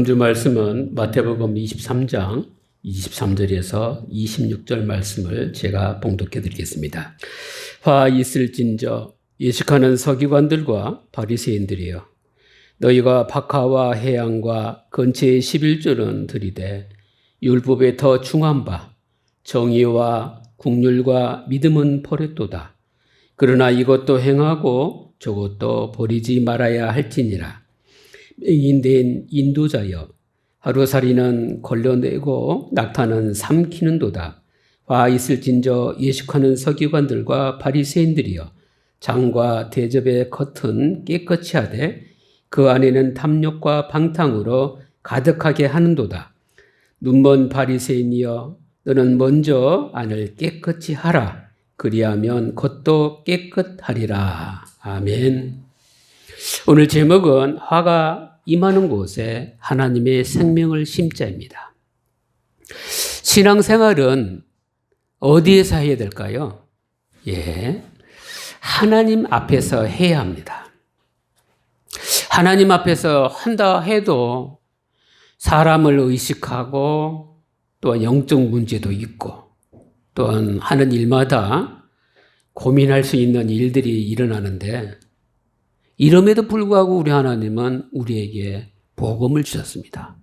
다음 주 말씀은 마태복음 23장 23절에서 26절 말씀을 제가 봉독해 드리겠습니다. 화 있을진저 예식하는 서기관들과 바리새인들이여, 너희가 박하와 해양과 근처의 11조는 들이되 율법에 더 중한 바 정의와 국률과 믿음은 버렸도다. 그러나 이것도 행하고 저것도 버리지 말아야 할지니라. 맹인된 인도자여, 하루살이는 걸려내고 낙타는 삼키는도다. 화 있을진저 예식하는 서기관들과 바리새인들이여, 장과 대접의 겉은 깨끗이 하되 그 안에는 탐욕과 방탕으로 가득하게 하는도다. 눈먼 바리새인이여, 너는 먼저 안을 깨끗이 하라. 그리하면 겉도 깨끗하리라. 아멘. 오늘 제목은 화가 임하는 곳에 하나님의 생명을 심자입니다. 신앙생활은 어디에서 해야 될까요? 하나님 앞에서 해야 합니다. 하나님 앞에서 한다 해도 사람을 의식하고 또한 영적 문제도 있고 또한 하는 일마다 고민할 수 있는 일들이 일어나는데, 이럼에도 불구하고 우리 하나님은 우리에게 복음을 주셨습니다.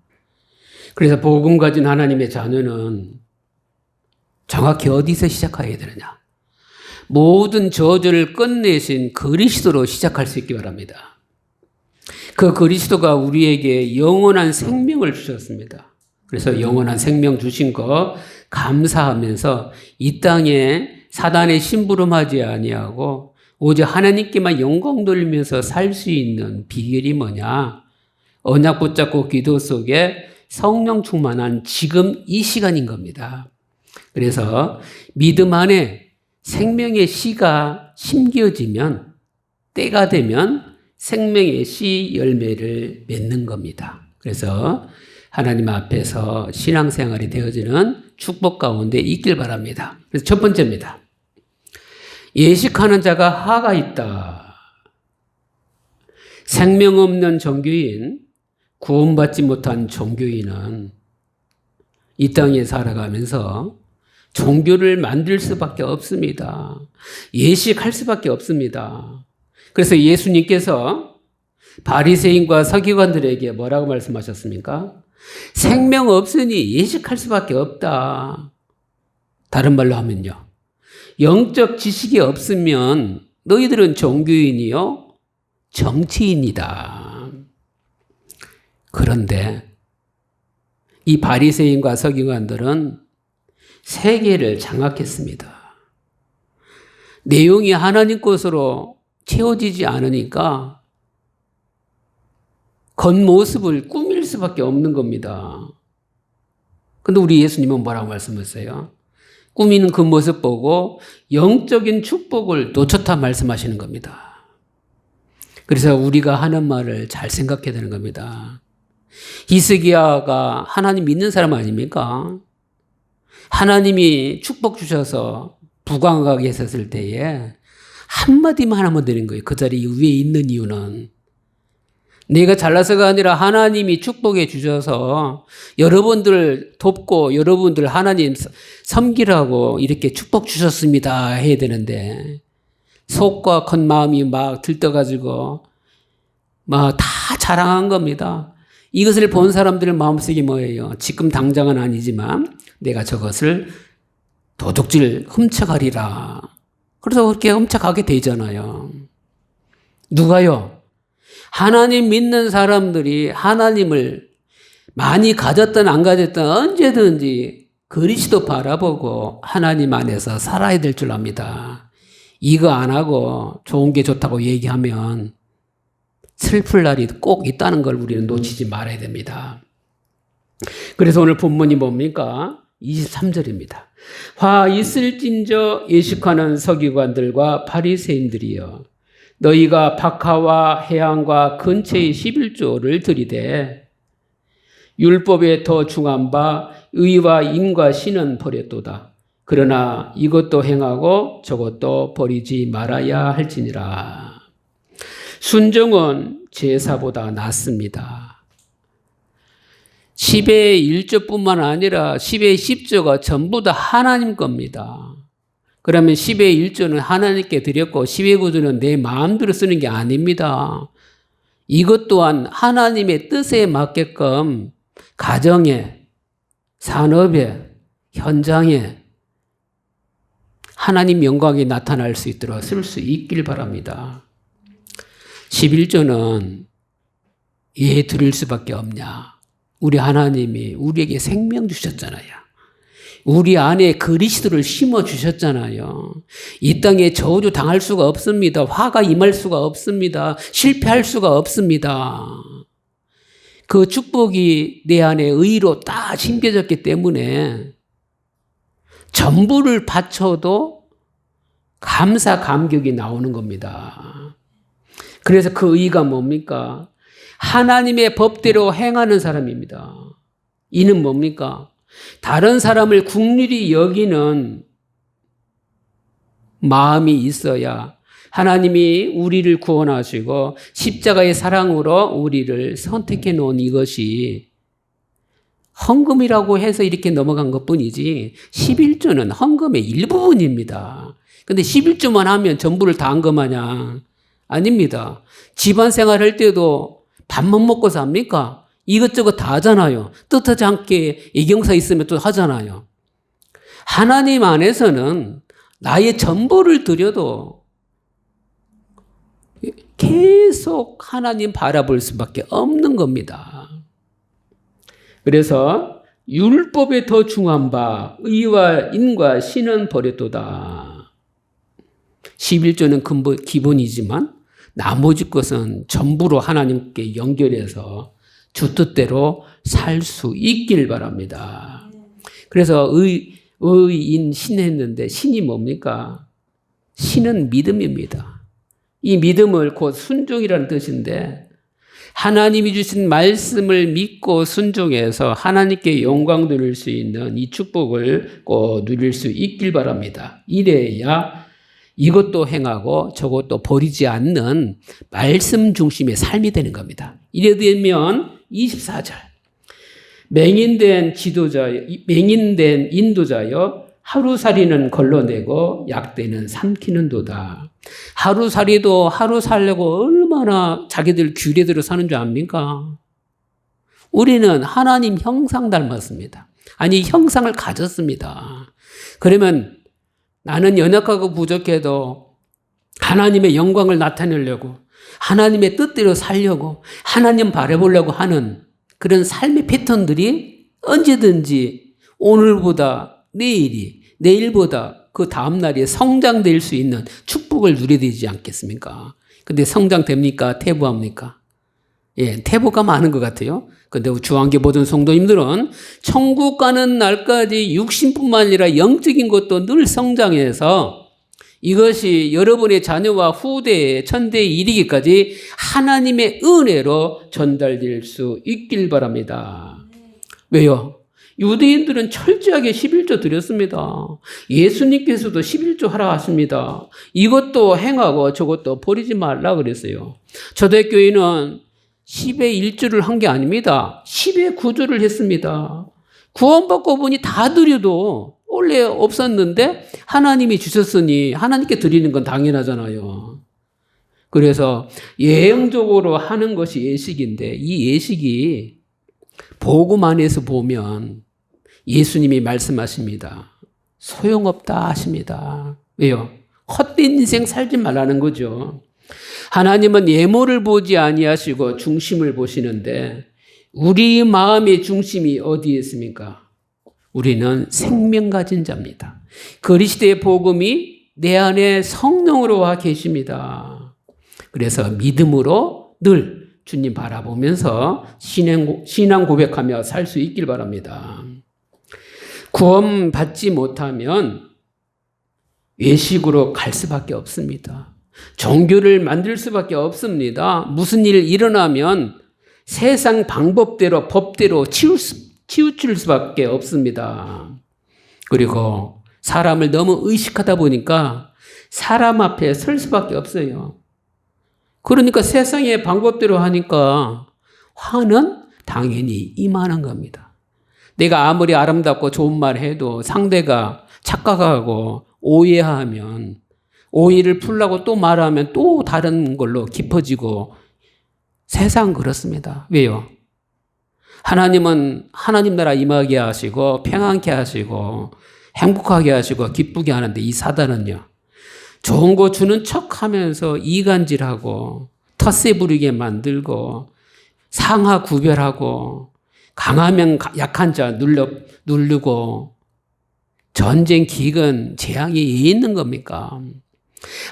그래서 복음 가진 하나님의 자녀는 정확히 어디서 시작해야 되느냐? 모든 저주를 끝내신 그리스도로 시작할 수 있기 바랍니다. 그 그리스도가 우리에게 영원한 생명을 주셨습니다. 그래서 영원한 생명 주신 거 감사하면서 이 땅에 사단의 심부름하지 아니하고 오직 하나님께만 영광 돌리면서 살 수 있는 비결이 뭐냐? 언약 붙잡고 기도 속에 성령 충만한 지금 이 시간인 겁니다. 그래서 믿음 안에 생명의 씨가 심겨지면, 때가 되면 생명의 씨 열매를 맺는 겁니다. 그래서 하나님 앞에서 신앙생활이 되어지는 축복 가운데 있길 바랍니다. 그래서 첫 번째입니다. 예식하는 자가 하가 있다. 생명 없는 종교인, 구원받지 못한 종교인은 이 땅에 살아가면서 종교를 만들 수밖에 없습니다. 예식할 수밖에 없습니다. 그래서 예수님께서 바리새인과 서기관들에게 뭐라고 말씀하셨습니까? 생명 없으니 예식할 수밖에 없다. 다른 말로 하면요, 영적 지식이 없으면 너희들은 종교인이요 정치인이다. 그런데 이 바리새인과 서기관들은 세계를 장악했습니다. 내용이 하나님 것으로 채워지지 않으니까 겉모습을 꾸밀 수밖에 없는 겁니다. 근데 우리 예수님은 뭐라고 말씀하세요? 꾸미는 그 모습 보고 영적인 축복을 놓쳤다 말씀하시는 겁니다. 그래서 우리가 하는 말을 잘 생각해야 되는 겁니다. 히스기야가 하나님 믿는 사람 아닙니까? 하나님이 축복 주셔서 부강하게 했었을 때에 한마디만 하면 되는 거예요. 그 자리 위에 있는 이유는 내가 잘나서가 아니라 하나님이 축복해 주셔서 여러분들 돕고 여러분들 하나님 섬기라고 이렇게 축복 주셨습니다 해야 되는데, 속과 겉마음이 막 들떠가지고 막 다 자랑한 겁니다. 이것을 본 사람들의 마음속이 뭐예요? 지금 당장은 아니지만 내가 저것을 도둑질 훔쳐가리라. 그래서 그렇게 훔쳐가게 되잖아요. 누가요? 하나님 믿는 사람들이 하나님을 많이 가졌든 안 가졌든 언제든지 그리스도 바라보고 하나님 안에서 살아야 될 줄 압니다. 이거 안 하고 좋은 게 좋다고 얘기하면 슬플 날이 꼭 있다는 걸 우리는 놓치지 말아야 됩니다. 그래서 오늘 본문이 뭡니까? 23절입니다. 화 있을진저 예식하는 서기관들과 바리새인들이여, 너희가 박하와 해양과 근처의 11조를 들이되 율법에 더 중한 바 의와 인과 신은 버렸도다. 그러나 이것도 행하고 저것도 버리지 말아야 할지니라. 순종은 제사보다 낫습니다. 10의 1조뿐만 아니라 10의 10조가 전부 다 하나님 겁니다. 그러면 10의 1조는 하나님께 드렸고 10의 9조는 내 마음대로 쓰는 게 아닙니다. 이것 또한 하나님의 뜻에 맞게끔 가정에, 산업에, 현장에 하나님 영광이 나타날 수 있도록 쓸 수 있길 바랍니다. 11조는 왜 드릴 수밖에 없냐? 우리 하나님이 우리에게 생명 주셨잖아요. 우리 안에 그리스도를 심어 주셨잖아요. 이 땅에 저주 당할 수가 없습니다. 화가 임할 수가 없습니다. 실패할 수가 없습니다. 그 축복이 내 안에 의로 딱 심겨졌기 때문에 전부를 바쳐도 감사 감격이 나오는 겁니다. 그래서 그 의가 뭡니까? 하나님의 법대로 행하는 사람입니다. 이는 뭡니까? 다른 사람을 긍휼히 여기는 마음이 있어야 하나님이 우리를 구원하시고 십자가의 사랑으로 우리를 선택해 놓은 이것이 헌금이라고 해서 이렇게 넘어간 것뿐이지 11조는 헌금의 일부분입니다. 근데 11조만 하면 전부를 다 한 것 마냥 아닙니다. 집안 생활할 때도 밥만 먹고 삽니까? 이것저것 다 하잖아요. 뜻하지 않게 예경사 있으면 또 하잖아요. 하나님 안에서는 나의 전부를 드려도 계속 하나님 바라볼 수밖에 없는 겁니다. 그래서 율법에 더 중한 바 의와 인과 신은 버렸도다. 11조는 기본이지만 나머지 것은 전부로 하나님께 연결해서 주 뜻대로 살 수 있길 바랍니다. 그래서 의인 신 했는데 신이 뭡니까? 신은 믿음입니다. 이 믿음을 곧 순종이라는 뜻인데 하나님이 주신 말씀을 믿고 순종해서 하나님께 영광 누릴 수 있는 이 축복을 꼭 누릴 수 있길 바랍니다. 이래야 이것도 행하고 저것도 버리지 않는 말씀 중심의 삶이 되는 겁니다. 이래 되면 24절 맹인된 인도자여 하루살이는 걸러내고 약대는 삼키는도다. 하루살이도 하루 살려고 얼마나 자기들 규례대로 사는 줄 압니까? 우리는 하나님 형상 닮았습니다. 아니 형상을 가졌습니다. 그러면 나는 연약하고 부족해도 하나님의 영광을 나타내려고 하나님의 뜻대로 살려고 하나님 바라보려고 하는 그런 삶의 패턴들이 언제든지 오늘보다 내일보다 그 다음날에 성장될 수 있는 축복을 누려야 되지 않겠습니까? 근데 성장됩니까? 퇴보합니까? 예, 퇴보가 많은 것 같아요. 근데 주한계 모든 성도님들은 천국 가는 날까지 육신뿐만 아니라 영적인 것도 늘 성장해서 이것이 여러분의 자녀와 후대에 천대에 이르기까지 하나님의 은혜로 전달될 수 있길 바랍니다. 왜요? 유대인들은 철저하게 11조 드렸습니다. 예수님께서도 11조 하라 하십니다. 이것도 행하고 저것도 버리지 말라 그랬어요. 초대교회는 10의 1조를 한 게 아닙니다. 10의 9조를 했습니다. 구원받고 보니 다 드려도 원래 없었는데 하나님이 주셨으니 하나님께 드리는 건 당연하잖아요. 그래서 예형적으로 하는 것이 예식인데 이 예식이 복음 안에서 보면 예수님이 말씀하십니다. 소용없다 하십니다. 왜요? 헛된 인생 살지 말라는 거죠. 하나님은 예모를 보지 아니하시고 중심을 보시는데 우리 마음의 중심이 어디에 있습니까? 우리는 생명 가진 자입니다. 그리스도의 복음이 내 안에 성령으로 와 계십니다. 그래서 믿음으로 늘 주님 바라보면서 신앙 고백하며 살 수 있길 바랍니다. 구원 받지 못하면 외식으로 갈 수밖에 없습니다. 종교를 만들 수밖에 없습니다. 무슨 일 일어나면 세상 방법대로 법대로 치우칠 수밖에 없습니다. 그리고 사람을 너무 의식하다 보니까 사람 앞에 설 수밖에 없어요. 그러니까 세상의 방법대로 하니까 화는 당연히 임하는 겁니다. 내가 아무리 아름답고 좋은 말 해도 상대가 착각하고 오해하면 오해를 풀라고 또 말하면 또 다른 걸로 깊어지고 세상 그렇습니다. 왜요? 하나님은 하나님 나라 임하게 하시고 평안케 하시고 행복하게 하시고 기쁘게 하는데 이 사단은요. 좋은 거 주는 척하면서 이간질하고 텃세 부리게 만들고 상하 구별하고 강하면 약한 자 누르고 전쟁 기근 재앙이 있는 겁니까?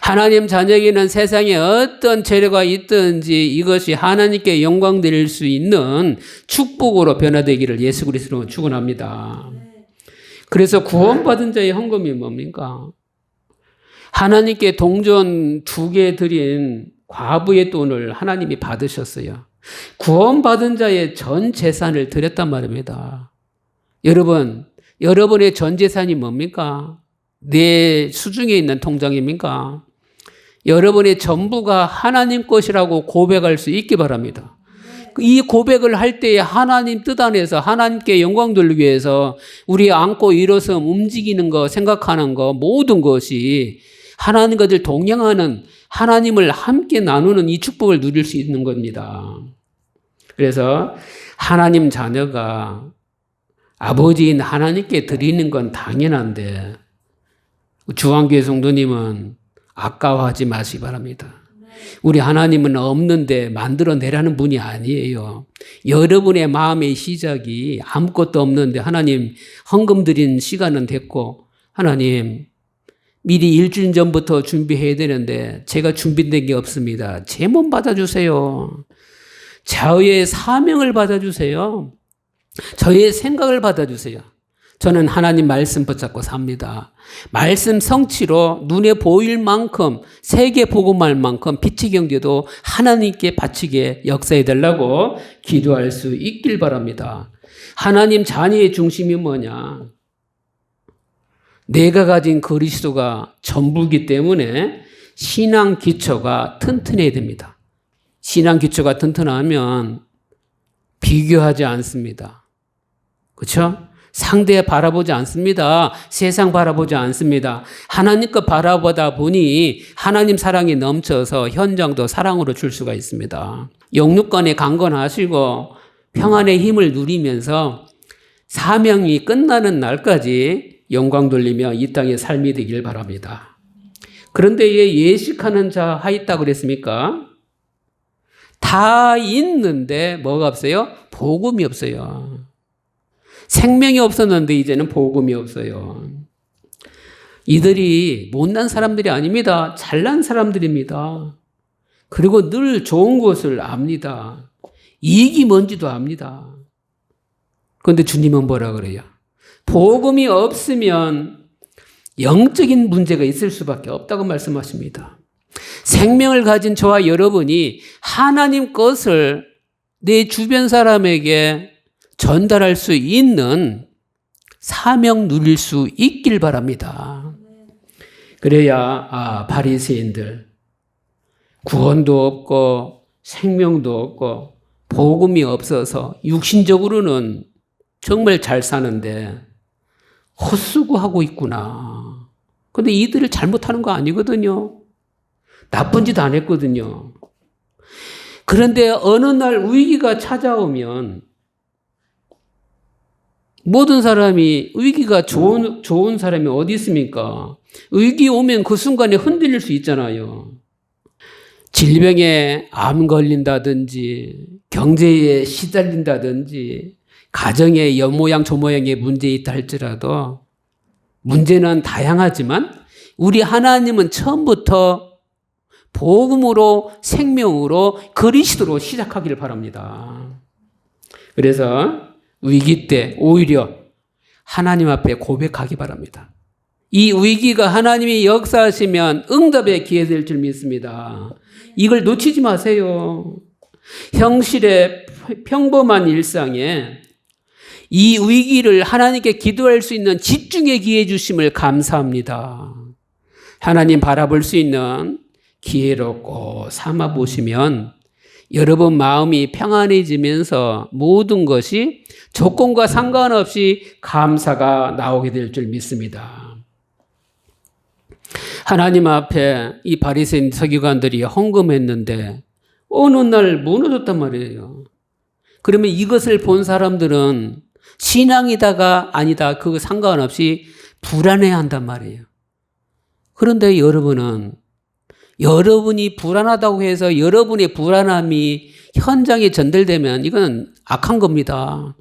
하나님 자녀에게는 세상에 어떤 재료가 있든지 이것이 하나님께 영광 드릴 수 있는 축복으로 변화되기를 예수 그리스도로 축원합니다. 그래서 구원받은 자의 헌금이 뭡니까? 하나님께 동전 2개 드린 과부의 돈을 하나님이 받으셨어요. 구원받은 자의 전 재산을 드렸단 말입니다. 여러분의 전 재산이 뭡니까? 내 수중에 있는 통장입니까? 여러분의 전부가 하나님 것이라고 고백할 수 있기 바랍니다. 이 고백을 할 때에 하나님 뜻 안에서 하나님께 영광 돌리기 위해서 우리 안고 일어서 움직이는 거, 생각하는 거 모든 것이 하나님과 늘 동행하는 하나님을 함께 나누는 이 축복을 누릴 수 있는 겁니다. 그래서 하나님 자녀가 아버지인 하나님께 드리는 건 당연한데 주한교회 성도님은 아까워하지 마시기 바랍니다. 우리 하나님은 없는데 만들어내라는 분이 아니에요. 여러분의 마음의 시작이 아무것도 없는데 하나님 헌금 드린 시간은 됐고 하나님 미리 일주일 전부터 준비해야 되는데 제가 준비된 게 없습니다. 제 몸 받아주세요. 저의 사명을 받아주세요. 저의 생각을 받아주세요. 저는 하나님 말씀 붙잡고 삽니다. 말씀 성취로 눈에 보일 만큼 세계 복음할 만큼 빛의 경제도 하나님께 바치게 역사해달라고 기도할 수 있길 바랍니다. 하나님 자녀의 중심이 뭐냐? 내가 가진 그리스도가 전부이기 때문에 신앙 기초가 튼튼해야 됩니다. 신앙 기초가 튼튼하면 비교하지 않습니다. 그렇죠? 상대 바라보지 않습니다. 세상 바라보지 않습니다. 하나님 것 바라보다 보니 하나님 사랑이 넘쳐서 현장도 사랑으로 줄 수가 있습니다. 영육간에 강건하시고 평안의 힘을 누리면서 사명이 끝나는 날까지 영광 돌리며 이 땅의 삶이 되길 바랍니다. 그런데 왜 예식하는 자 하있다 그랬습니까? 다 있는데 뭐가 없어요? 복음이 없어요. 생명이 없었는데 이제는 복음이 없어요. 이들이 못난 사람들이 아닙니다. 잘난 사람들입니다. 그리고 늘 좋은 것을 압니다. 이익이 뭔지도 압니다. 그런데 주님은 뭐라 그래요? 복음이 없으면 영적인 문제가 있을 수밖에 없다고 말씀하십니다. 생명을 가진 저와 여러분이 하나님 것을 내 주변 사람에게 전달할 수 있는 사명 누릴 수 있길 바랍니다. 그래야 바리새인들 구원도 없고 생명도 없고 복음이 없어서 육신적으로는 정말 잘 사는데 헛수고하고 있구나. 근데 이들을 잘못하는 거 아니거든요. 나쁜 짓 안 했거든요. 그런데 어느 날 위기가 찾아오면 모든 사람이 위기가 좋은 사람이 어디 있습니까? 위기 오면 그 순간에 흔들릴 수 있잖아요. 질병에 암 걸린다든지 경제에 시달린다든지 가정에 연모양 조모양의 문제 있다 할지라도 문제는 다양하지만 우리 하나님은 처음부터 복음으로 생명으로 그리스도로 시작하기를 바랍니다. 그래서 위기 때 오히려 하나님 앞에 고백하기 바랍니다. 이 위기가 하나님이 역사하시면 응답의 기회 될 줄 믿습니다. 이걸 놓치지 마세요. 현실의 평범한 일상에 이 위기를 하나님께 기도할 수 있는 집중의 기회 주심을 감사합니다. 하나님 바라볼 수 있는 기회로 꼭 삼아 보시면 여러분 마음이 평안해지면서 모든 것이 조건과 상관없이 감사가 나오게 될 줄 믿습니다. 하나님 앞에 이 바리새인 서기관들이 헌금했는데 어느 날 무너졌단 말이에요. 그러면 이것을 본 사람들은 신앙이다가 아니다 그거 상관없이 불안해한단 말이에요. 그런데 여러분이 불안하다고 해서 여러분의 불안함이 현장에 전달되면 이건 악한 겁니다.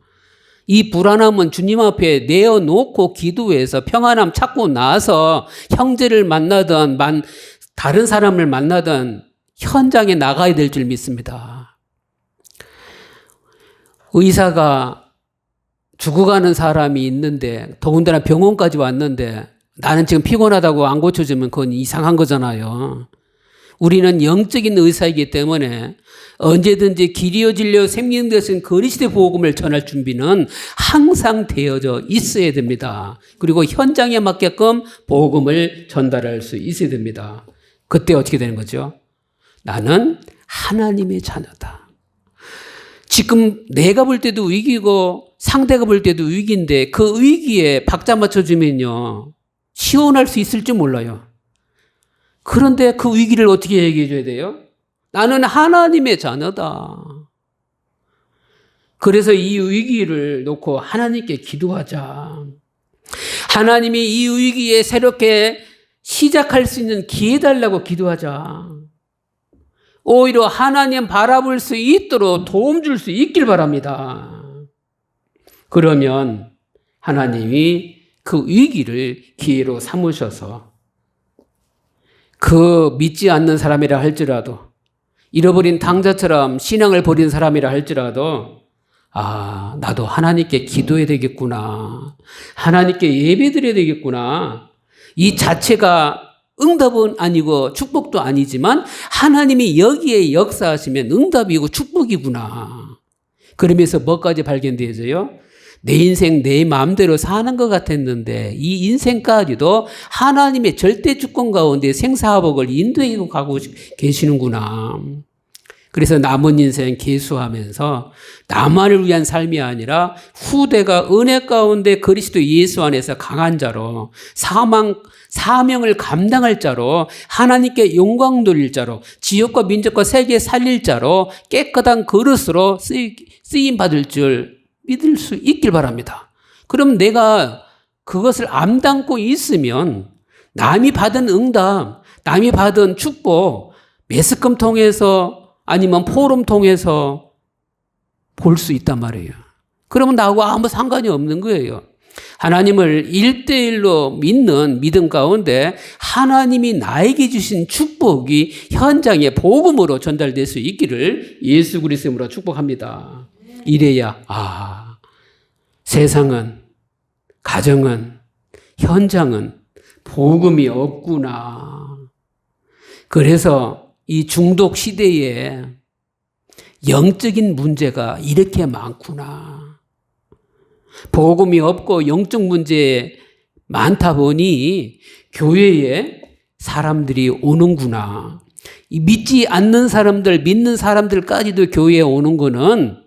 이 불안함은 주님 앞에 내어놓고 기도해서 평안함 찾고 나서 형제를 만나든 다른 사람을 만나든 현장에 나가야 될 줄 믿습니다. 의사가 죽어가는 사람이 있는데 더군다나 병원까지 왔는데 나는 지금 피곤하다고 안 고쳐주면 그건 이상한 거잖아요. 우리는 영적인 의사이기 때문에 언제든지 길이어 진료 생명 되신 그리스도의 복음을 전할 준비는 항상 되어져 있어야 됩니다. 그리고 현장에 맞게끔 복음을 전달할 수 있어야 됩니다. 그때 어떻게 되는 거죠? 나는 하나님의 자녀다. 지금 내가 볼 때도 위기고 상대가 볼 때도 위기인데 그 위기에 박자 맞춰주면요 시원할 수 있을지 몰라요. 그런데 그 위기를 어떻게 얘기해 줘야 돼요? 나는 하나님의 자녀다. 그래서 이 위기를 놓고 하나님께 기도하자. 하나님이 이 위기에 새롭게 시작할 수 있는 기회 달라고 기도하자. 오히려 하나님 바라볼 수 있도록 도움 줄 수 있길 바랍니다. 그러면 하나님이 그 위기를 기회로 삼으셔서 그 믿지 않는 사람이라 할지라도 잃어버린 당자처럼 신앙을 버린 사람이라 할지라도 나도 하나님께 기도해야 되겠구나. 하나님께 예배드려야 되겠구나. 이 자체가 응답은 아니고 축복도 아니지만 하나님이 여기에 역사하시면 응답이고 축복이구나. 그러면서 뭐까지 발견되어져요? 내 인생 내 마음대로 사는 것 같았는데 이 인생까지도 하나님의 절대 주권 가운데 생사화복을 인도해 가고 계시는구나. 그래서 남은 인생 계수하면서 나만을 위한 삶이 아니라 후대가 은혜 가운데 그리스도 예수 안에서 강한 자로 사명을 감당할 자로 하나님께 영광 돌릴 자로 지역과 민족과 세계 살릴 자로 깨끗한 그릇으로 쓰임 받을 줄 믿을 수 있길 바랍니다. 그럼 내가 그것을 암담고 있으면 남이 받은 응답, 남이 받은 축복 매스컴 통해서 아니면 포럼 통해서 볼 수 있단 말이에요. 그러면 나하고 아무 상관이 없는 거예요. 하나님을 1대1로 믿는 믿음 가운데 하나님이 나에게 주신 축복이 현장에 복음으로 전달될 수 있기를 예수 그리스도로 축복합니다. 이래야 세상은 가정은 현장은 복음이 없구나. 그래서 이 중독 시대에 영적인 문제가 이렇게 많구나. 복음이 없고 영적 문제 많다 보니 교회에 사람들이 오는구나. 이 믿지 않는 사람들, 믿는 사람들까지도 교회에 오는 거는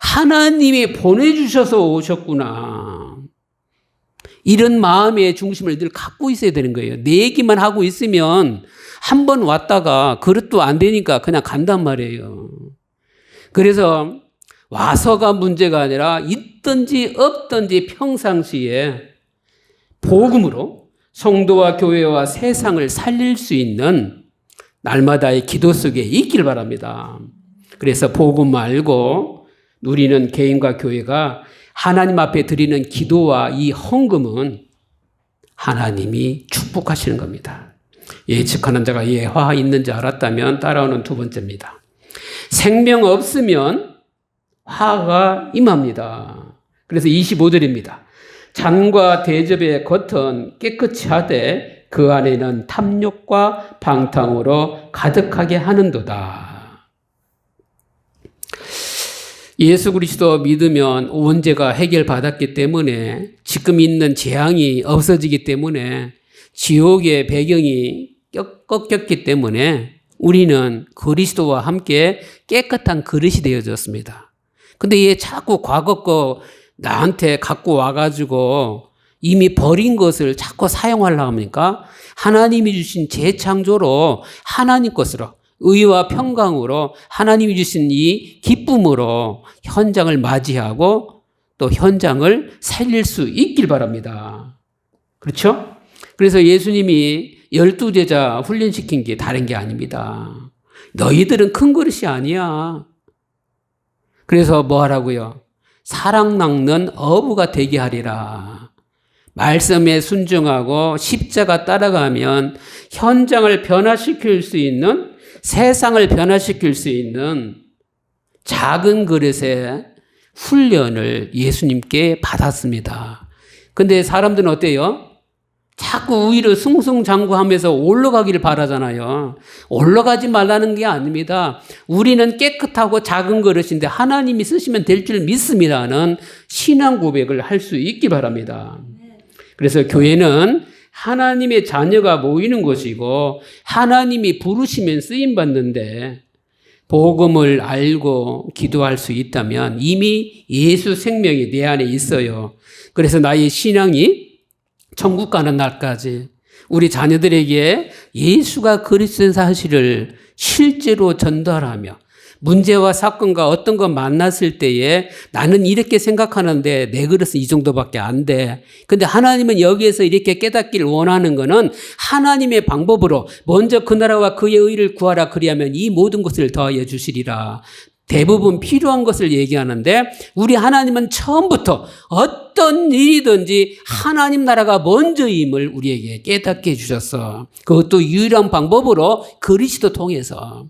하나님이 보내주셔서 오셨구나. 이런 마음의 중심을 늘 갖고 있어야 되는 거예요. 내 얘기만 하고 있으면 한 번 왔다가 그릇도 안 되니까 그냥 간단 말이에요. 그래서 와서가 문제가 아니라 있든지 없든지 평상시에 복음으로 성도와 교회와 세상을 살릴 수 있는 날마다의 기도 속에 있길 바랍니다. 그래서 복음 알고 누리는 개인과 교회가 하나님 앞에 드리는 기도와 이 헌금은 하나님이 축복하시는 겁니다. 예측하는 자가 예화 있는지 알았다면 따라오는 두 번째입니다. 생명 없으면 화가 임합니다. 그래서 25절입니다. 잔과 대접의 겉은 깨끗이 하되 그 안에는 탐욕과 방탕으로 가득하게 하는도다. 예수 그리스도 믿으면 원죄가 해결받았기 때문에 지금 있는 재앙이 없어지기 때문에 지옥의 배경이 꺾였기 때문에 우리는 그리스도와 함께 깨끗한 그릇이 되어졌습니다. 근데 얘 자꾸 과거 거 나한테 갖고 와가지고 이미 버린 것을 자꾸 사용하려고 합니까? 하나님이 주신 재창조로 하나님 것으로 의와 평강으로 하나님이 주신 이 기쁨으로 현장을 맞이하고 또 현장을 살릴 수 있길 바랍니다. 그렇죠? 그래서 예수님이 12제자 훈련시킨 게 다른 게 아닙니다. 너희들은 큰 그릇이 아니야. 그래서 뭐 하라고요? 사랑 낚는 어부가 되게 하리라. 말씀에 순종하고 십자가 따라가면 현장을 변화시킬 수 있는, 세상을 변화시킬 수 있는 작은 그릇의 훈련을 예수님께 받았습니다. 근데 사람들은 어때요? 자꾸 위로 승승장구하면서 올라가기를 바라잖아요. 올라가지 말라는 게 아닙니다. 우리는 깨끗하고 작은 그릇인데 하나님이 쓰시면 될 줄 믿습니다는 신앙 고백을 할 수 있기 바랍니다. 그래서 교회는 하나님의 자녀가 모이는 곳이고 하나님이 부르시면 쓰임받는데 복음을 알고 기도할 수 있다면 이미 예수 생명이 내 안에 있어요. 그래서 나의 신앙이 천국 가는 날까지 우리 자녀들에게 예수가 그리스도인 사실을 실제로 전달하며 문제와 사건과 어떤 거 만났을 때에 나는 이렇게 생각하는데 내 그릇은 이 정도밖에 안 돼. 근데 하나님은 여기에서 이렇게 깨닫기를 원하는 거는 하나님의 방법으로 먼저 그 나라와 그의 의를 구하라 그리하면 이 모든 것을 더하여 주시리라. 대부분 필요한 것을 얘기하는데 우리 하나님은 처음부터 어떤 일이든지 하나님 나라가 먼저임을 우리에게 깨닫게 해주셨어. 그것도 유일한 방법으로 그리스도 통해서.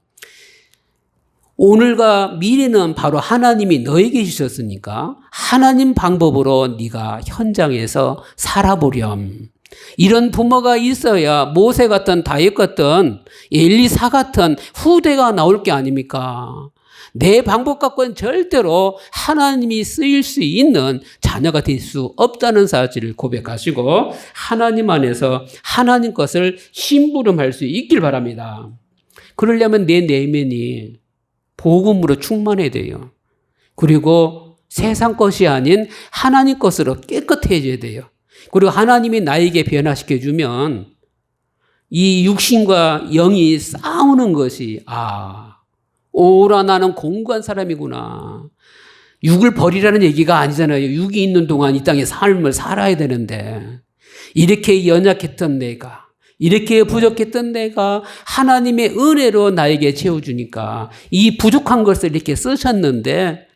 오늘과 미래는 바로 하나님이 너에게 주셨으니까 하나님 방법으로 네가 현장에서 살아보렴. 이런 부모가 있어야 모세 같은 다윗 같은 엘리사 같은 후대가 나올 게 아닙니까? 내 방법 갖고는 절대로 하나님이 쓰일 수 있는 자녀가 될 수 없다는 사실을 고백하시고 하나님 안에서 하나님 것을 심부름할 수 있길 바랍니다. 그러려면 내 내면이 복음으로 충만해야 돼요. 그리고 세상 것이 아닌 하나님 것으로 깨끗해져야 돼요. 그리고 하나님이 나에게 변화시켜주면 이 육신과 영이 싸우는 것이 오라 나는 공고한 사람이구나. 육을 버리라는 얘기가 아니잖아요. 육이 있는 동안 이 땅의 삶을 살아야 되는데 이렇게 연약했던 내가 이렇게 부족했던 내가 하나님의 은혜로 나에게 채워주니까 이 부족한 것을 이렇게 쓰셨는데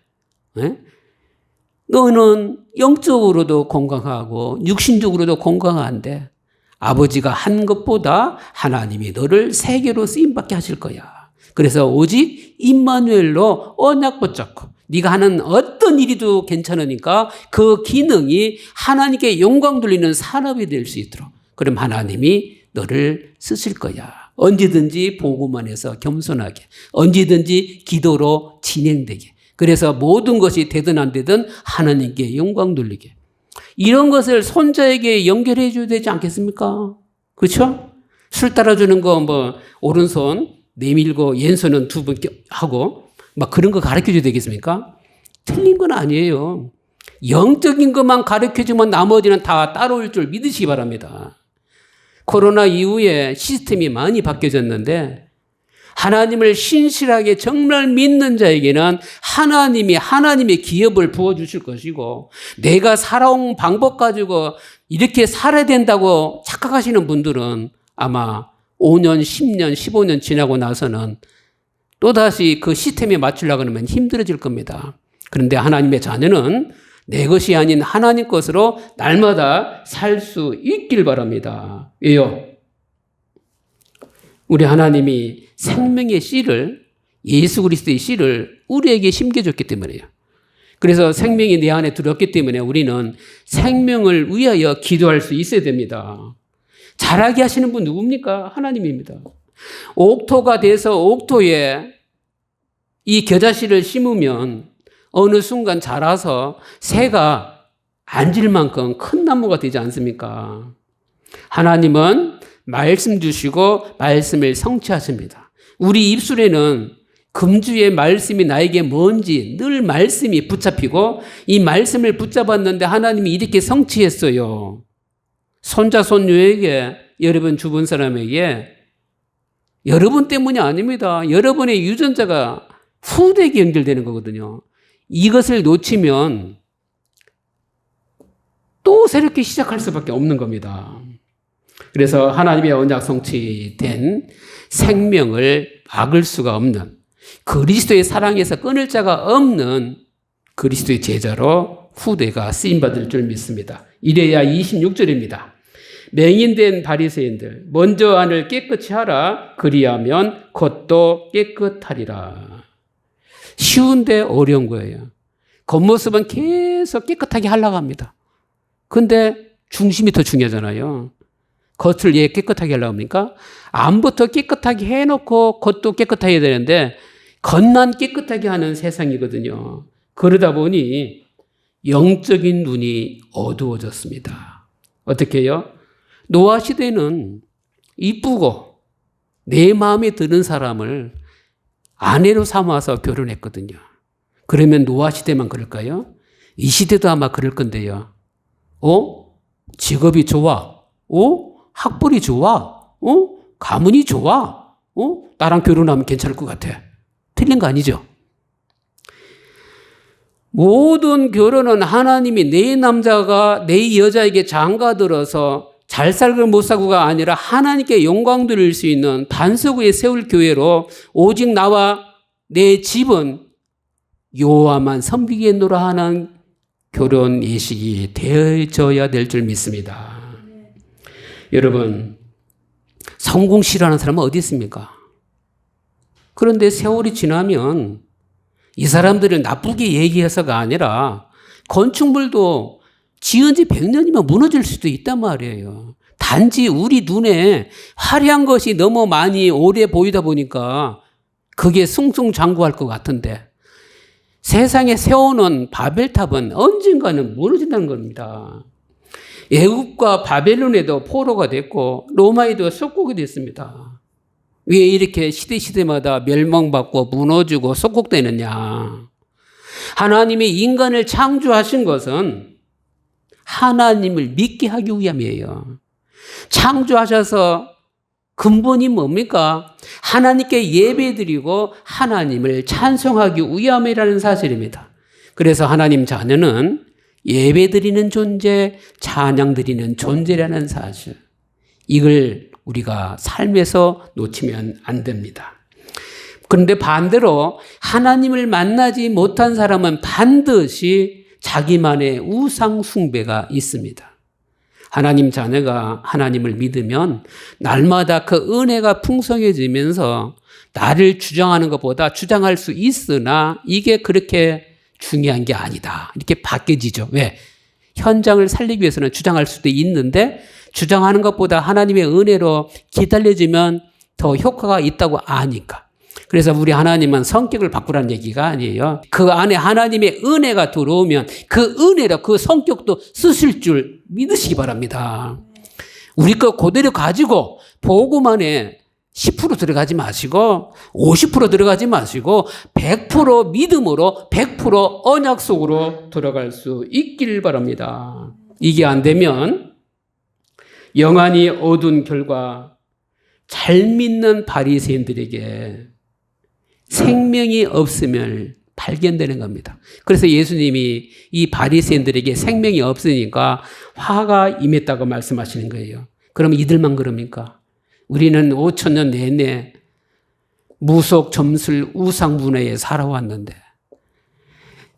너는 영적으로도 건강하고 육신적으로도 건강한데 아버지가 한 것보다 하나님이 너를 세계로 쓰임받게 하실 거야. 그래서 오직 임마누엘로 언약 붙잡고 네가 하는 어떤 일이도 괜찮으니까 그 기능이 하나님께 영광 돌리는 산업이 될 수 있도록 그럼 하나님이 너를 쓰실 거야. 언제든지 복음 안에서 겸손하게 언제든지 기도로 진행되게 그래서 모든 것이 되든 안 되든 하나님께 영광 돌리게 이런 것을 손자에게 연결해 줘야 되지 않겠습니까? 그렇죠? 술 따라주는 거 뭐 오른손 내밀고 왼손은 두 번 하고 막 그런 거 가르쳐 줘야 되겠습니까? 틀린 건 아니에요. 영적인 것만 가르쳐 주면 나머지는 다 따라올 줄 믿으시기 바랍니다. 코로나 이후에 시스템이 많이 바뀌어졌는데 하나님을 신실하게 정말 믿는 자에게는 하나님이 하나님의 기업을 부어주실 것이고 내가 살아온 방법 가지고 이렇게 살아야 된다고 착각하시는 분들은 아마 5년, 10년, 15년 지나고 나서는 또다시 그 시스템에 맞추려고 하면 힘들어질 겁니다. 그런데 하나님의 자녀는 내 것이 아닌 하나님 것으로 날마다 살 수 있길 바랍니다. 왜요? 우리 하나님이 생명의 씨를 예수 그리스도의 씨를 우리에게 심겨줬기 때문에요. 그래서 생명이 내 안에 들었기 때문에 우리는 생명을 위하여 기도할 수 있어야 됩니다. 자라게 하시는 분 누굽니까? 하나님입니다. 옥토가 돼서 옥토에 이 겨자씨를 심으면 어느 순간 자라서 새가 앉을 만큼 큰 나무가 되지 않습니까? 하나님은 말씀 주시고 말씀을 성취하십니다. 우리 입술에는 금주의 말씀이 나에게 뭔지 늘 말씀이 붙잡히고 이 말씀을 붙잡았는데 하나님이 이렇게 성취했어요. 손자 손녀에게, 여러분 주변 사람에게, 여러분 때문이 아닙니다. 여러분의 유전자가 후대에게 연결되는 거거든요. 이것을 놓치면 또 새롭게 시작할 수밖에 없는 겁니다. 그래서 하나님의 언약 성취된 생명을 막을 수가 없는, 그리스도의 사랑에서 끊을 자가 없는 그리스도의 제자로 후대가 쓰임받을 줄 믿습니다. 이래야 26절입니다. 맹인된 바리새인들, 먼저 안을 깨끗이 하라. 그리하면 겉도 깨끗하리라. 쉬운데 어려운 거예요. 겉모습은 계속 깨끗하게 하려고 합니다. 근데 중심이 더 중요하잖아요. 겉을 왜 깨끗하게 하려고 합니까? 안부터 깨끗하게 해놓고 겉도 깨끗하게 해야 되는데 겉만 깨끗하게 하는 세상이거든요. 그러다 보니 영적인 눈이 어두워졌습니다. 어떻게 해요? 노아 시대는 이쁘고 내 마음에 드는 사람을 아내로 삼아서 결혼했거든요. 그러면 노아 시대만 그럴까요? 이 시대도 아마 그럴 건데요. 직업이 좋아. 학벌이 좋아. 가문이 좋아. 나랑 결혼하면 괜찮을 것 같아. 틀린 거 아니죠? 모든 결혼은 하나님이 내 남자가 내 여자에게 장가들어서 잘 살고 못 살고가 아니라 하나님께 영광 드릴 수 있는 반석 위에 세울 교회로 오직 나와 내 집은 여호와만 섬기겠노라 하는 결혼 예식이 되어져야 될 줄 믿습니다. 여러분, 성공 싫어하는 사람은 어디 있습니까? 그런데 세월이 지나면 이 사람들은 나쁘게 얘기해서가 아니라 건축물도 지은 지 100년이면 무너질 수도 있단 말이에요. 단지 우리 눈에 화려한 것이 너무 많이 오래 보이다 보니까 그게 승승장구할 것 같은데 세상에 세워놓은 바벨탑은 언젠가는 무너진다는 겁니다. 애굽과 바벨론에도 포로가 됐고 로마에도 속국이 됐습니다. 왜 이렇게 시대마다 멸망받고 무너지고 속국되느냐? 하나님이 인간을 창조하신 것은 하나님을 믿게 하기 위함이에요. 창조하셔서 근본이 뭡니까? 하나님께 예배드리고 하나님을 찬송하기 위함이라는 사실입니다. 그래서 하나님 자녀는 예배드리는 존재, 찬양드리는 존재라는 사실. 이걸 우리가 삶에서 놓치면 안 됩니다. 그런데 반대로 하나님을 만나지 못한 사람은 반드시 자기만의 우상 숭배가 있습니다. 하나님 자녀가 하나님을 믿으면 날마다 그 은혜가 풍성해지면서 나를 주장하는 것보다 주장할 수 있으나 이게 그렇게 중요한 게 아니다. 이렇게 바뀌어지죠. 왜? 현장을 살리기 위해서는 주장할 수도 있는데 주장하는 것보다 하나님의 은혜로 기다려지면 더 효과가 있다고 아니까. 그래서 우리 하나님은 성격을 바꾸라는 얘기가 아니에요. 그 안에 하나님의 은혜가 들어오면 그 은혜로 그 성격도 쓰실 줄 믿으시기 바랍니다. 우리 거 그대로 가지고 보고만에 10% 들어가지 마시고 50% 들어가지 마시고 100% 믿음으로 100% 언약 속으로 들어갈 수 있길 바랍니다. 이게 안 되면 영안이 어두운 결과 잘 믿는 바리새인들에게 생명이 없으면 발견되는 겁니다. 그래서 예수님이 이 바리새인들에게 생명이 없으니까 화가 임했다고 말씀하시는 거예요. 그러면 이들만 그럽니까? 우리는 5,000년 내내 무속 점술 우상 문화에 살아왔는데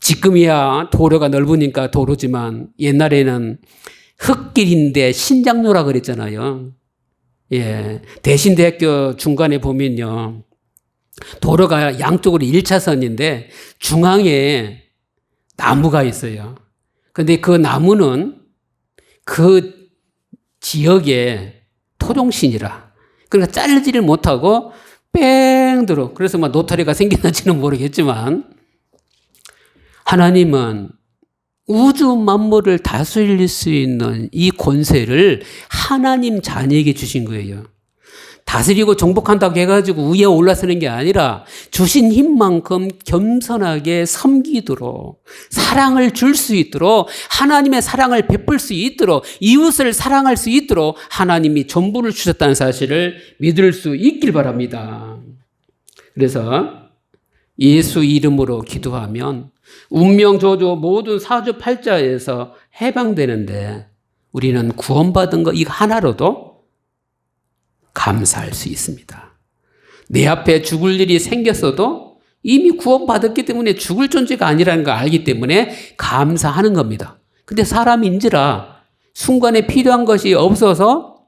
지금이야 도로가 넓으니까 도로지만 옛날에는 흙길인데 신장로라 그랬잖아요. 예, 대신대학교 중간에 보면요. 도로가 양쪽으로 1차선인데 중앙에 나무가 있어요. 근데 그 나무는 그 지역의 토종신이라. 그러니까 자르지를 못하고 뺑 들어. 그래서 막 노타리가 생겼는지는 모르겠지만 하나님은 우주 만물을 다스릴 수 있는 이 권세를 하나님 자녀에게 주신 거예요. 다스리고 정복한다고 해가지고 위에 올라서는 게 아니라 주신 힘만큼 겸손하게 섬기도록 사랑을 줄 수 있도록 하나님의 사랑을 베풀 수 있도록 이웃을 사랑할 수 있도록 하나님이 전부를 주셨다는 사실을 믿을 수 있길 바랍니다. 그래서 예수 이름으로 기도하면 운명, 저주, 모든 사주팔자에서 해방되는데 우리는 구원받은 거 이거 하나로도 감사할 수 있습니다. 내 앞에 죽을 일이 생겼어도 이미 구원받았기 때문에 죽을 존재가 아니라는 걸 알기 때문에 감사하는 겁니다. 근데 사람인지라 순간에 필요한 것이 없어서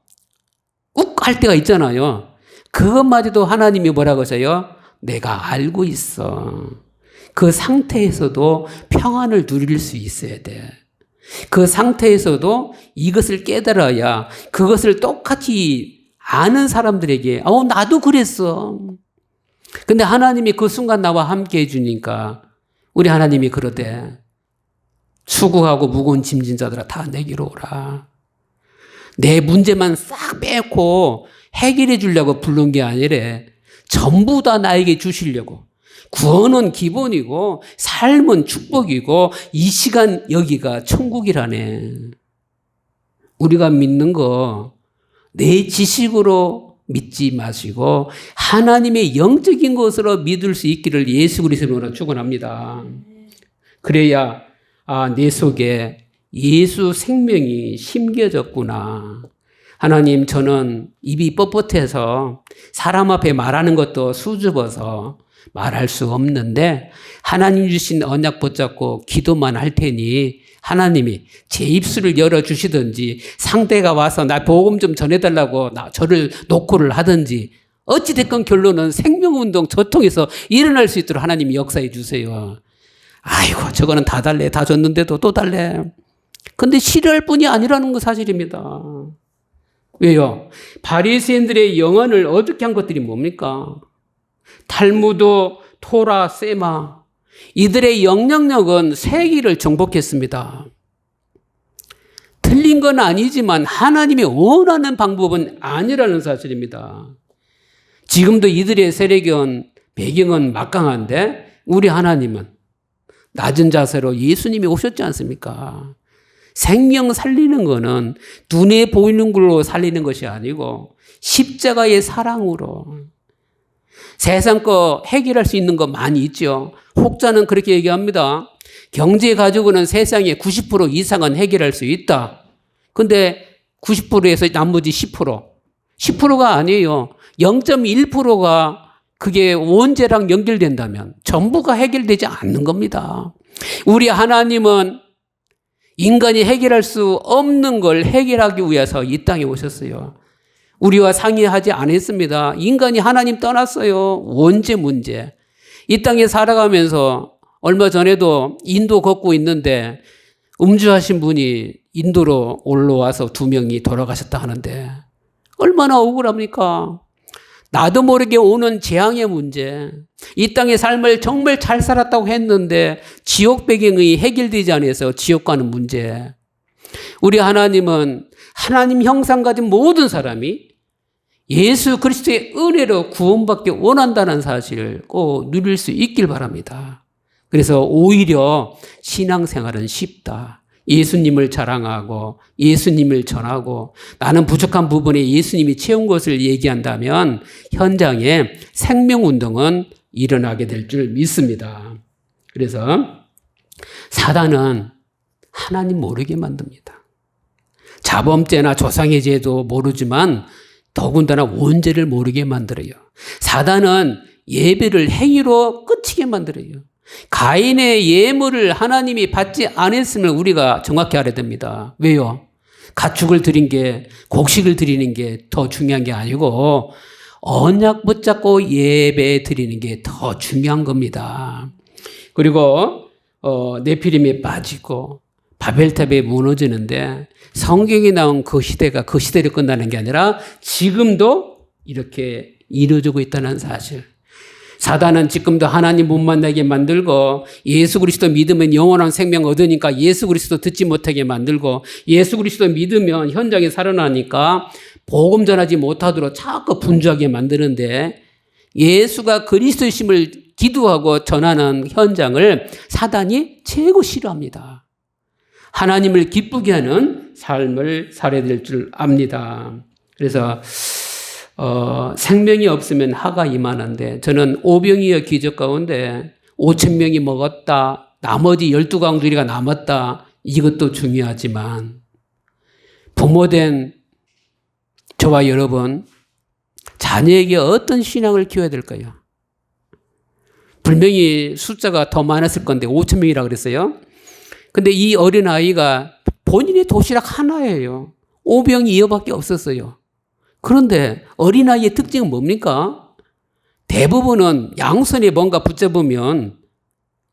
욱 할 때가 있잖아요. 그것마저도 하나님이 뭐라고 하세요? 내가 알고 있어. 그 상태에서도 평안을 누릴 수 있어야 돼. 그 상태에서도 이것을 깨달아야 그것을 똑같이 아는 사람들에게 나도 그랬어. 근데 하나님이 그 순간 나와 함께 해주니까 우리 하나님이 그러대. 수고하고 무거운 짐진 자들아 다 내게로 오라. 내 문제만 싹 빼고 해결해 주려고 부른 게 아니라 전부 다 나에게 주시려고. 구원은 기본이고 삶은 축복이고 이 시간 여기가 천국이라네. 우리가 믿는 거 내 지식으로 믿지 마시고 하나님의 영적인 것으로 믿을 수 있기를 예수 그리스도로 축원합니다. 그래야 내 속에 예수 생명이 심겨졌구나. 하나님, 저는 입이 뻣뻣해서 사람 앞에 말하는 것도 수줍어서 말할 수 없는데 하나님 주신 언약 붙잡고 기도만 할 테니 하나님이 제 입술을 열어주시든지 상대가 와서 나 복음 좀 전해달라고 저를 노크를 하든지 어찌됐건 결론은 생명운동 저통에서 일어날 수 있도록 하나님이 역사해 주세요. 아이고 저거는 다 달래. 다 줬는데도 또 달래. 근데 싫어할 뿐이 아니라는 건 사실입니다. 왜요? 바리새인들의 영혼을 어둡게 한 것들이 뭡니까? 탈무드, 토라, 세마 이들의 영향력은 세계를 정복했습니다. 틀린 건 아니지만 하나님이 원하는 방법은 아니라는 사실입니다. 지금도 이들의 세력은 배경은 막강한데 우리 하나님은 낮은 자세로 예수님이 오셨지 않습니까? 생명 살리는 거는 눈에 보이는 걸로 살리는 것이 아니고 십자가의 사랑으로. 세상 거 해결할 수 있는 거 많이 있죠. 혹자는 그렇게 얘기합니다. 경제 가지고는 세상의 90% 이상은 해결할 수 있다. 근데 90%에서 나머지 10%. 10%가 아니에요. 0.1%가 그게 원죄랑 연결된다면 전부가 해결되지 않는 겁니다. 우리 하나님은 인간이 해결할 수 없는 걸 해결하기 위해서 이 땅에 오셨어요. 우리와 상의하지 않았습니다. 인간이 하나님 떠났어요. 원죄 문제. 이 땅에 살아가면서 얼마 전에도 인도 걷고 있는데 음주하신 분이 인도로 올라와서 2명이 돌아가셨다 하는데 얼마나 억울합니까? 나도 모르게 오는 재앙의 문제. 이 땅의 삶을 정말 잘 살았다고 했는데 지옥 배경이 해결되지 않아서 지옥 가는 문제. 우리 하나님은 하나님 형상 가진 모든 사람이 예수 그리스도의 은혜로 구원받기 원한다는 사실을 꼭 누릴 수 있길 바랍니다. 그래서 오히려 신앙생활은 쉽다. 예수님을 자랑하고 예수님을 전하고 나는 부족한 부분에 예수님이 채운 것을 얘기한다면 현장에 생명운동은 일어나게 될 줄 믿습니다. 그래서 사단은 하나님 모르게 만듭니다. 자범죄나 조상의 죄도 모르지만 더군다나 원죄를 모르게 만들어요. 사단은 예배를 행위로 끝이게 만들어요. 가인의 예물을 하나님이 받지 않았음을 우리가 정확히 알아야 됩니다. 왜요? 가축을 드린 게, 곡식을 드리는 게 더 중요한 게 아니고 언약 붙잡고 예배 드리는 게 더 중요한 겁니다. 그리고 네피림에 빠지고 바벨탑에 무너지는데 성경에 나온 그 시대가 그 시대로 끝나는 게 아니라 지금도 이렇게 이루어지고 있다는 사실. 사단은 지금도 하나님 못 만나게 만들고 예수 그리스도 믿으면 영원한 생명 얻으니까 예수 그리스도 듣지 못하게 만들고 예수 그리스도 믿으면 현장에 살아나니까 복음 전하지 못하도록 자꾸 분주하게 만드는데 예수가 그리스도이심을 기도하고 전하는 현장을 사단이 최고 싫어합니다. 하나님을 기쁘게 하는 삶을 살아야 될 줄 압니다. 그래서 생명이 없으면 하가 이만한데 저는 오병이어 기적 가운데 5,000명이 먹었다. 나머지 12강두리가 남았다. 이것도 중요하지만 부모된 저와 여러분 자녀에게 어떤 신앙을 키워야 될까요? 분명히 숫자가 더 많았을 건데 5,000명이라고 그랬어요. 근데 이 어린아이가 본인의 도시락 하나예요. 오병이 이어밖에 없었어요. 그런데 어린아이의 특징은 뭡니까? 대부분은 양손에 뭔가 붙잡으면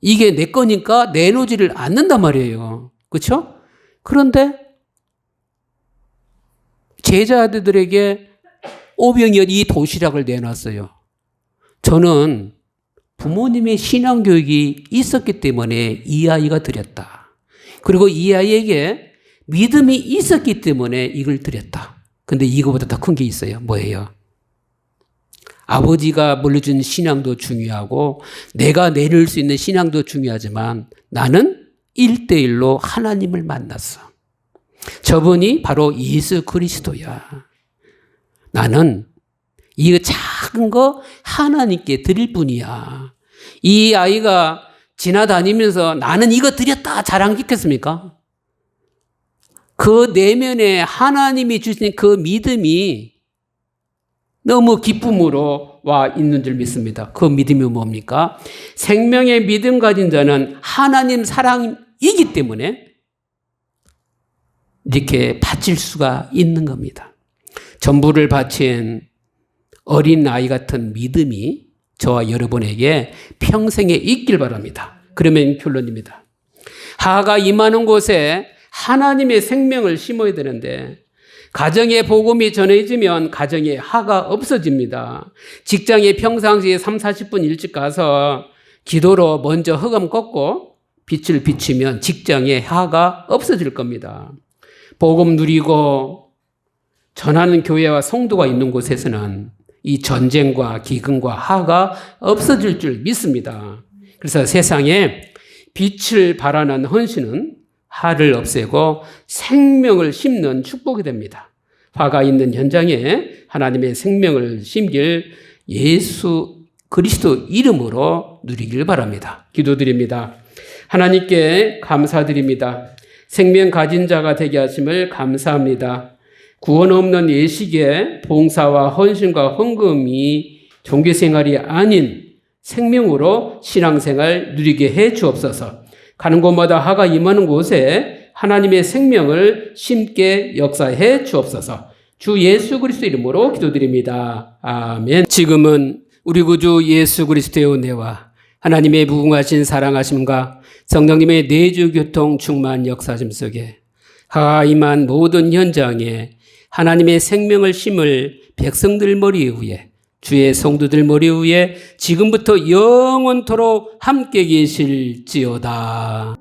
이게 내 거니까 내놓지를 않는단 말이에요. 그렇죠? 그런데 제자들에게 오병이어 이 도시락을 내놨어요. 저는 부모님의 신앙교육이 있었기 때문에 이 아이가 드렸다. 그리고 이 아이에게 믿음이 있었기 때문에 이걸 드렸다. 근데 이거보다 더 큰 게 있어요. 뭐예요? 아버지가 물려준 신앙도 중요하고 내가 내릴 수 있는 신앙도 중요하지만 나는 1대1로 하나님을 만났어. 저분이 바로 예수 그리스도야. 나는 이 작은 거 하나님께 드릴 뿐이야. 이 아이가 지나다니면서 나는 이거 드렸다 자랑했겠습니까? 그 내면에 하나님이 주신 그 믿음이 너무 기쁨으로 와 있는 줄 믿습니다. 그 믿음이 뭡니까? 생명의 믿음 가진 자는 하나님 사랑이기 때문에 이렇게 바칠 수가 있는 겁니다. 전부를 바친 어린 아이 같은 믿음이 저와 여러분에게 평생에 있길 바랍니다. 그러면 결론입니다. 하가 임하는 곳에 하나님의 생명을 심어야 되는데 가정의 복음이 전해지면 가정에 하가 없어집니다. 직장에 평상시에 3, 40분 일찍 가서 기도로 먼저 흑암 꺾고 빛을 비추면 직장에 하가 없어질 겁니다. 복음 누리고 전하는 교회와 성도가 있는 곳에서는 이 전쟁과 기근과 하가 없어질 줄 믿습니다. 그래서 세상에 빛을 발하는 헌신은 하를 없애고 생명을 심는 축복이 됩니다. 화가 있는 현장에 하나님의 생명을 심길 예수 그리스도 이름으로 누리길 바랍니다. 기도드립니다. 하나님께 감사드립니다. 생명 가진 자가 되게 하심을 감사합니다. 구원 없는 예식에 봉사와 헌신과 헌금이 종교생활이 아닌 생명으로 신앙생활 누리게 해 주옵소서. 가는 곳마다 하가 임하는 곳에 하나님의 생명을 심게 역사해 주옵소서. 주 예수 그리스도 이름으로 기도드립니다. 아멘. 지금은 우리 구주 예수 그리스도의 은혜와 하나님의 무궁하신 사랑하심과 성령님의 내주 교통 충만 역사심 속에 하가 임한 모든 현장에 하나님의 생명을 심을 백성들 머리 위에 주의 성도들 머리 위에 지금부터 영원토록 함께 계실지어다.